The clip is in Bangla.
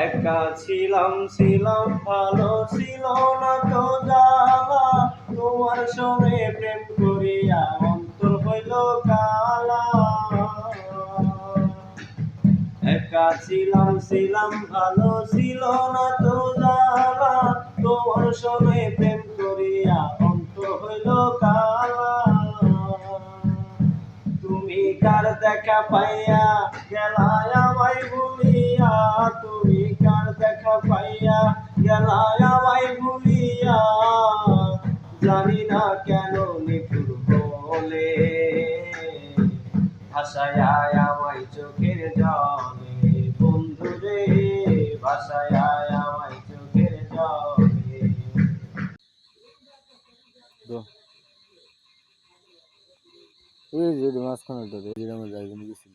একা ছিলাম ছিলাম ভালো ছিল না তো জ্বালা, তোমার সঙ্গে প্রেম করিয়া অন্তর হইল কালা। একা ছিলাম ছিলাম ভালো ছিল না তো জ্বালা, তোমার সঙ্গে প্রেম করিয়া অন্তর হইল কালা। তুমি কার দেখা পাইয়া গেলায় আমায় ভুলিয়া, তুমি কার দেখা পাইয়া গেলায় আমায় ভুলিয়া, জানি না কেন নিঠুর বলে ভাষায় আমায় চোখের জলে। বন্ধু রে ভাষায় আমায় চোখের জলে। এই যে মাঝখানে যেটা আমার জায়গা নিয়ে গেছিল।